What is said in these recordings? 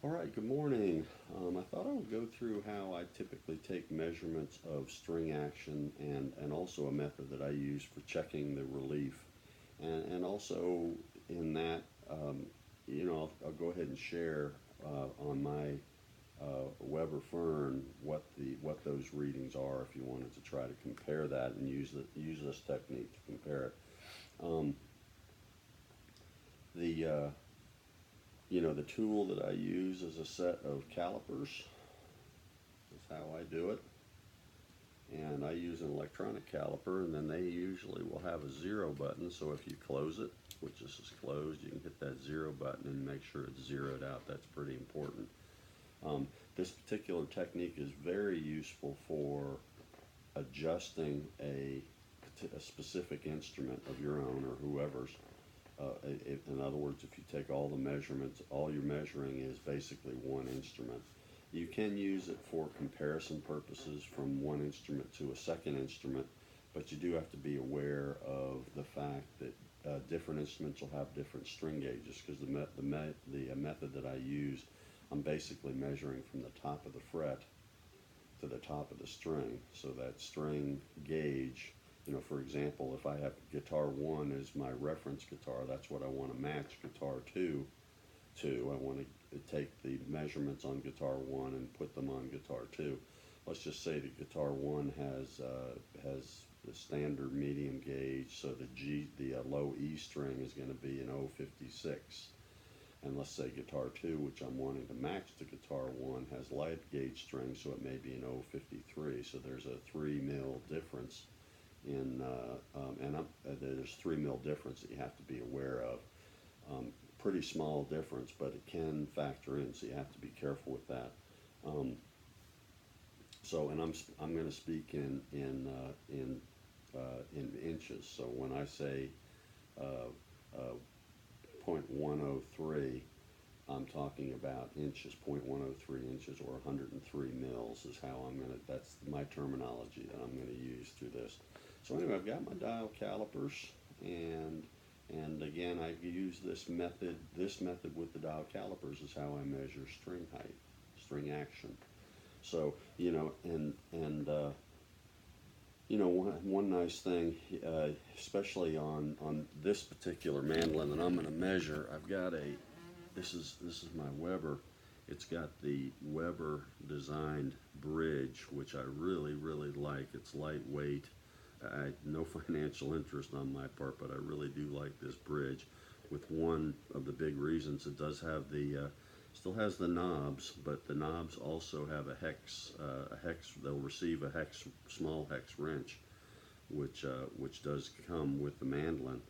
All right, good morning. I thought I would go through how I typically take measurements of string action and also a method that I use for checking the relief. And also in that, um, I'll go ahead and share on my Weber Fern what those readings are if you wanted to try to compare that and use this technique to compare it. Um, the the tool that I use is a set of calipers. That's how I do it. And I use an electronic caliper, and then they usually will have a zero button. So if you close it, which this is closed, you can hit that zero button and make sure it's zeroed out. That's pretty important. Um, this particular technique is very useful for adjusting a specific instrument of your own or whoever's. In other words, if you take all the measurements, all you're measuring is basically one instrument. You can use it for comparison purposes from one instrument to a second instrument, but you do have to be aware of the fact that different instruments will have different string gauges because the method that I used, I'm basically measuring from the top of the fret to the top of the string. So that string gauge, for example, if I have guitar 1 as my reference guitar, that's what I want to match guitar 2 to. I want to take the measurements on guitar 1 and put them on guitar 2. Let's just say that guitar 1 has the standard medium gauge, so the low E string is going to be an 056. And let's say guitar 2, which I'm wanting to match to guitar 1, has light gauge strings, so it may be an 053. So there's a 3 mil difference in, there's 3 mil difference that you have to be aware of. Pretty small difference, but it can factor in, so you have to be careful with that. Um, and I'm going to speak in inches. So when I say uh, uh, 0.103, I'm talking about inches. 0.103 inches or 103 mils is how that's my terminology that I'm going to use through this. So anyway, I've got my dial calipers, and again, I use this method. This method with the dial calipers is how I measure string height, string action. So one nice thing, especially on this particular mandolin that I'm going to measure, I've got this is my Weber. It's got the Weber designed bridge, which I really like. It's lightweight. No financial interest on my part, but I really do like this bridge. With one of the big reasons, it does have still has the knobs, but the knobs also have a hex. They'll receive a small hex wrench, which does come with the mandolin.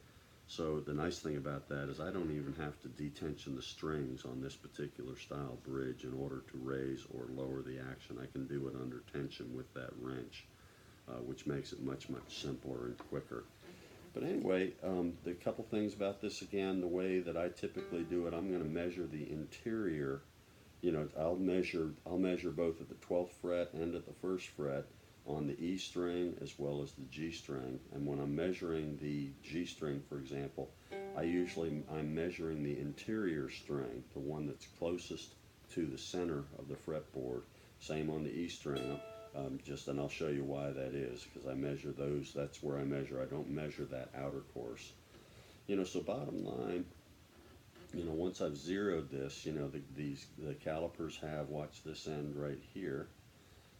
So the nice thing about that is I don't even have to detension the strings on this particular style bridge in order to raise or lower the action. I can do it under tension with that wrench, which makes it much simpler and quicker. But anyway, the couple things about this again, the way that I typically do it, I'm going to measure the interior. I'll measure both at the 12th fret and at the first fret on the E string as well as the G string. And when I'm measuring the G string, for example, I'm measuring the interior string, the one that's closest to the center of the fretboard. Same on the E string. And I'll show you why that is, because I measure those. That's where I measure. I don't measure that outer course. So bottom line, once I've zeroed this, the calipers have, watch this end right here.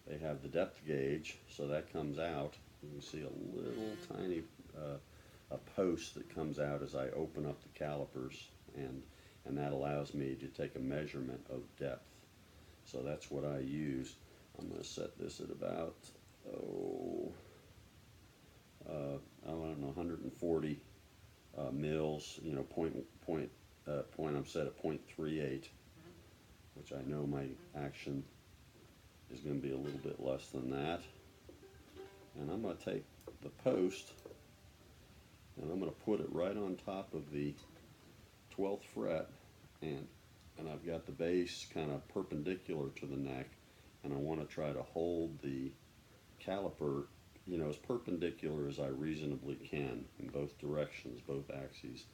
They have the depth gauge, so that comes out. You can see a little tiny a post that comes out as I open up the calipers, and that allows me to take a measurement of depth. So that's what I use. I'm going to set this at about I don't know, 140 mils. Point I'm set at 0.38, which I know my action is going to be a little bit less than that. And I'm going to take the post and I'm going to put it right on top of the 12th fret, and I've got the base kind of perpendicular to the neck, and I want to try to hold the caliper as perpendicular as I reasonably can in both directions, both axes.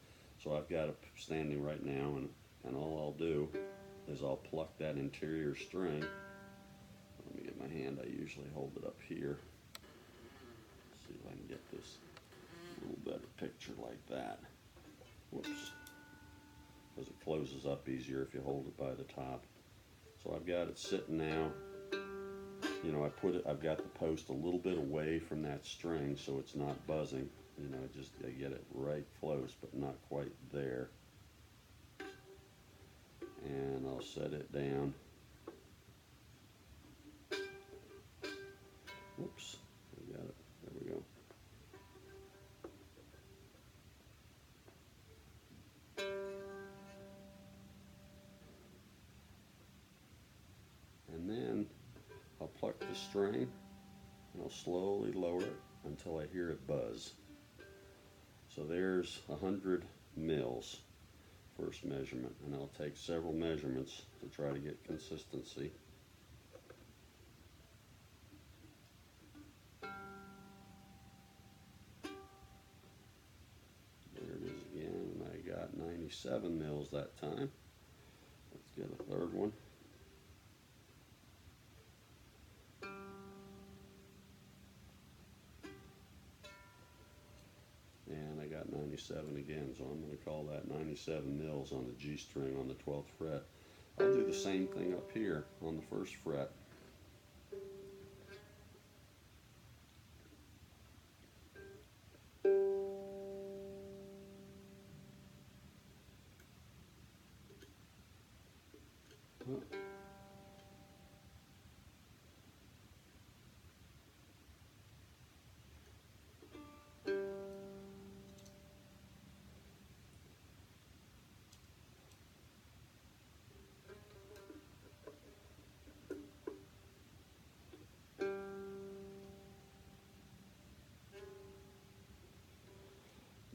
So I've got it standing right now, and all I'll do is I'll pluck that interior string. Let me get my hand, I usually hold it up here. See if I can get this a little better picture like that. Whoops. Because it closes up easier if you hold it by the top. So I've got it sitting now. You know, I've got the post a little bit away from that string so it's not buzzing. You know, I get it right close, but not quite there. And I'll set it down. Whoops, I got it. There we go. And then I'll pluck the string and I'll slowly lower it until I hear it buzz. So there's 100 mils, first measurement, and I'll take several measurements to try to get consistency. There it is again, and I got 97 mils that time. Let's get a third one. And I got 97 again, so I'm going to call that 97 mils on the G string on the 12th fret. I'll do the same thing up here on the first fret.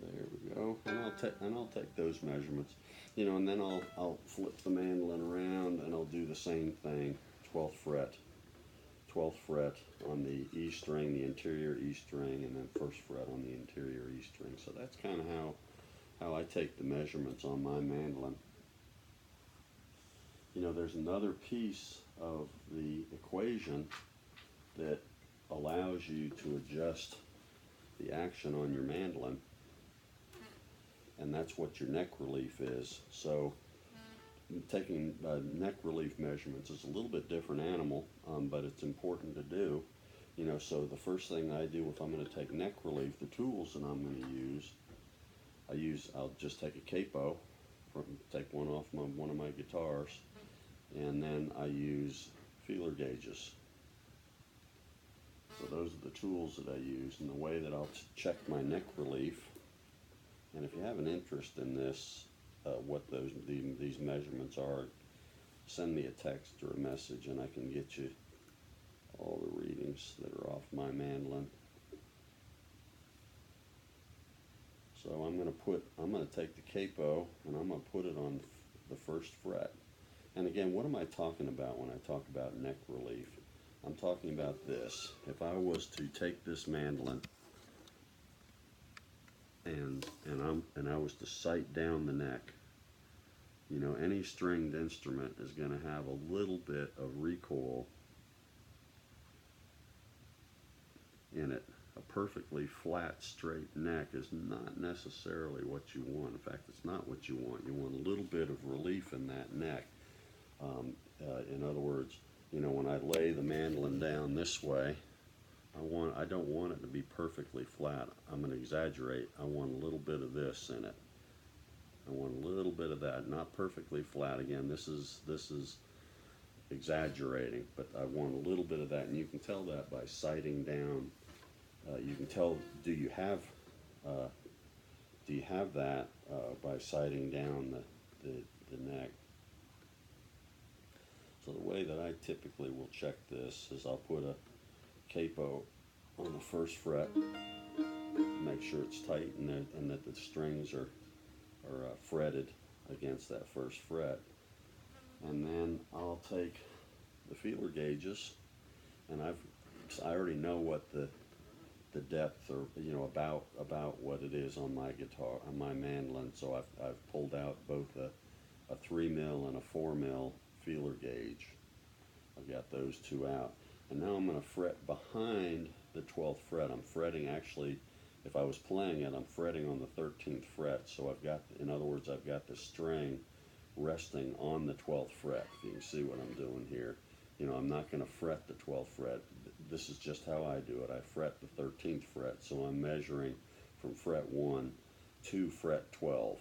There we go, and I'll take those measurements, you know, and then I'll flip the mandolin around and I'll do the same thing. 12th fret on the E string, the interior E string, and then first fret on the interior E string. So that's kind of how I take the measurements on my mandolin. You know, there's another piece of the equation that allows you to adjust the action on your mandolin, and that's what your neck relief is. So taking neck relief measurements is a little bit different animal, but it's important to do. You know, so the first thing I do if I'm going to take neck relief, the tools that I'm going to use, I'll just take a capo, take one off one of my guitars, and then I use feeler gauges. So those are the tools that I use, and the way that I'll check my neck relief. And if you have an interest in this, what these measurements are, send me a text or a message and I can get you all the readings that are off my mandolin. So I'm going to take the capo and I'm going to put it on the first fret. And again, what am I talking about when I talk about neck relief? I'm talking about this. If I was to take this mandolin and I was to sight down the neck, you know, any stringed instrument is going to have a little bit of recoil in it. A perfectly flat, straight neck is not necessarily what you want. In fact, it's not what you want. You want a little bit of relief in that neck. In other words, you know, when I lay the mandolin down this way, I don't want it to be perfectly flat. I'm going to exaggerate. I want a little bit of this in it. I want a little bit of that, not perfectly flat. Again, this is exaggerating, but I want a little bit of that, and you can tell that by sighting down. You can tell, do you have that by sighting down the neck. So the way that I typically will check this is I'll put a capo on the first fret, make sure it's tight and that the strings are fretted against that first fret. And then I'll take the feeler gauges, and I already know what the depth, or you know, about what it is on my guitar, on my mandolin. So I've pulled out both a a 3 mil and a 4 mil feeler gauge. I've got those two out. And now I'm going to fret behind the 12th fret. I'm fretting, actually, if I was playing it, I'm fretting on the 13th fret. So I've got, in other words, I've got the string resting on the 12th fret. If you can see what I'm doing here. You know, I'm not going to fret the 12th fret. This is just how I do it. I fret the 13th fret, so I'm measuring from fret 1 to fret 12.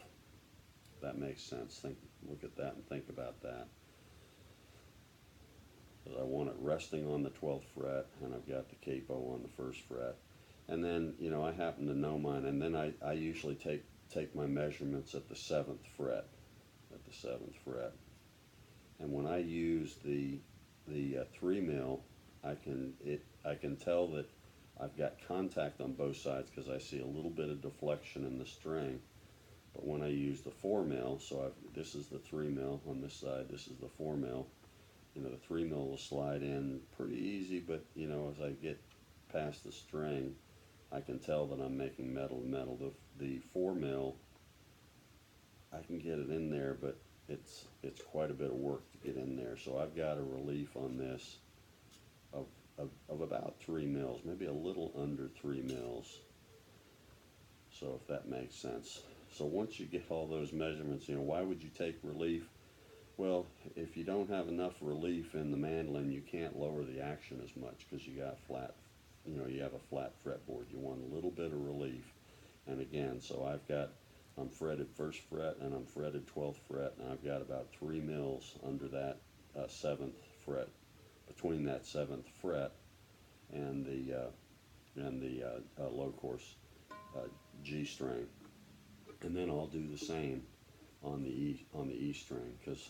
That makes sense. Look at that and think about that. I want it resting on the 12th fret, and I've got the capo on the 1st fret. And then, you know, I happen to know mine, and then I usually take my measurements at the 7th fret. At the 7th fret. And when I use the 3 mil, I can tell that I've got contact on both sides because I see a little bit of deflection in the string. But when I use the 4 mil, so this is the 3 mil on this side, this is the 4 mil. You know, the 3 mil will slide in pretty easy, but you know, as I get past the string, I can tell that I'm making metal to metal. The 4 mil, I can get it in there, but it's quite a bit of work to get in there. So I've got a relief on this of about 3 mils, maybe a little under 3 mils. So if that makes sense. So once you get all those measurements, you know, why would you take relief? Well, if you don't have enough relief in the mandolin, you can't lower the action as much because you got flat, you know, you have a flat fretboard. You want a little bit of relief. And again, so I'm fretted 1st fret and I'm fretted 12th fret, and I've got about 3 mils under that 7th fret, between that 7th fret and the low course G string. And then I'll do the same on the E string because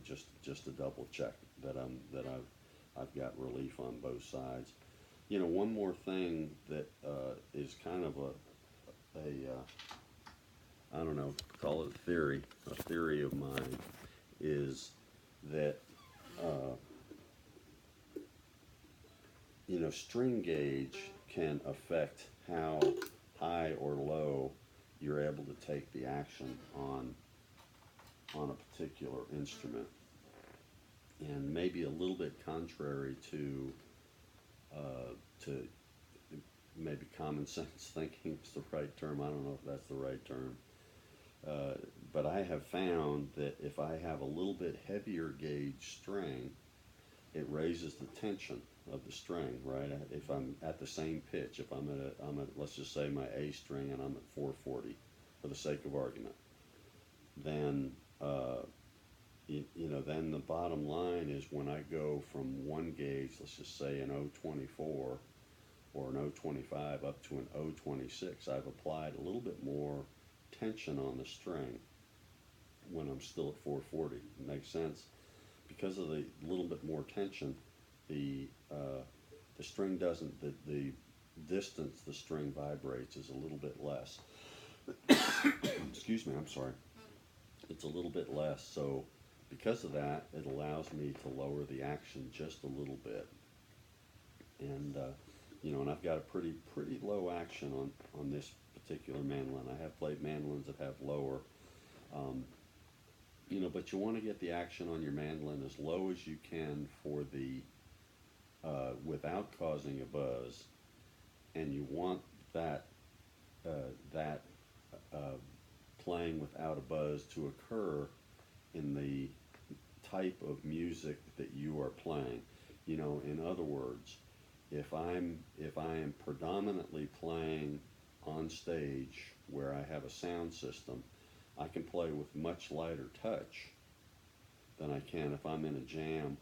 just to double check that I've got relief on both sides. You know, one more thing that is kind of a I don't know, call it a theory of mine, is that you know, string gauge can affect how high or low you're able to take the action on a particular instrument. And maybe a little bit contrary to maybe common sense thinking is the right term. I don't know if that's the right term. But I have found that if I have a little bit heavier gauge string, it raises the tension of the string, right? If I'm at the same pitch, if I'm at let's just say my A string and I'm at 440 for the sake of argument, then you know, then the bottom line is when I go from one gauge, let's just say an 024 or an 025 up to an 026, I've applied a little bit more tension on the string when I'm still at 440. Makes sense? Because of the little bit more tension, the string doesn't, the distance the string vibrates is a little bit less. Excuse me, I'm sorry. It's a little bit less, so because of that, it allows me to lower the action just a little bit. And you know, and I've got a pretty low action on this particular mandolin. I have played mandolins that have lower. You know, but you want to get the action on your mandolin as low as you can for the without causing a buzz, and you want that playing without a buzz to occur in the type of music that you are playing. You know, in other words, if I am predominantly playing on stage where I have a sound system, I can play with much lighter touch than I can if I'm in a jam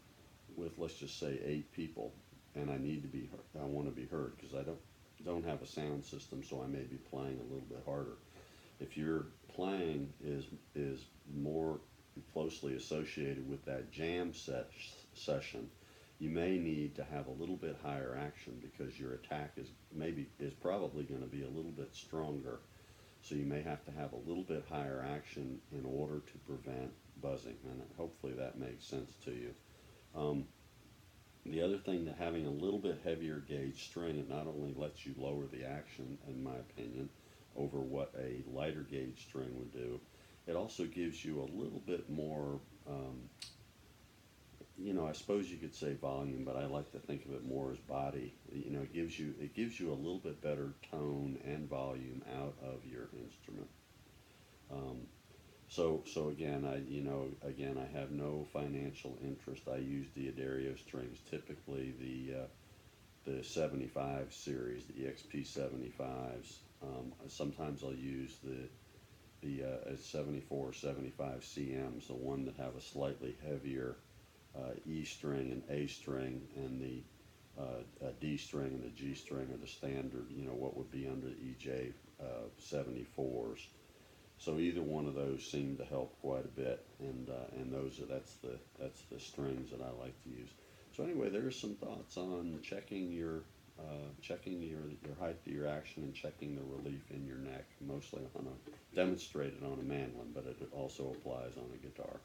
with, let's just say, 8 people, and I need to be heard, I want to be heard because I don't have a sound system, so I may be playing a little bit harder. If your playing is more closely associated with that jam session, you may need to have a little bit higher action because your attack is probably going to be a little bit stronger. So you may have to have a little bit higher action in order to prevent buzzing, and hopefully that makes sense to you. The other thing, that having a little bit heavier gauge string, it not only lets you lower the action, in my opinion, over what a lighter gauge string would do, it also gives you a little bit more, I suppose you could say volume, but I like to think of it more as body. It gives you a little bit better tone and volume out of your instrument. Um, so again, I have no financial interest. I use the Adagio strings, typically the 75 series, the EXP 75s. Sometimes I'll use the 74, 75 CMs, the one that have a slightly heavier E string and A string, and the D string and the G string are the standard, what would be under the EJ 74s. So either one of those seem to help quite a bit, and that's the strings that I like to use. So anyway, there's some thoughts on checking your height of your action and checking the relief in your neck, mostly demonstrated on a mandolin, but it also applies on a guitar.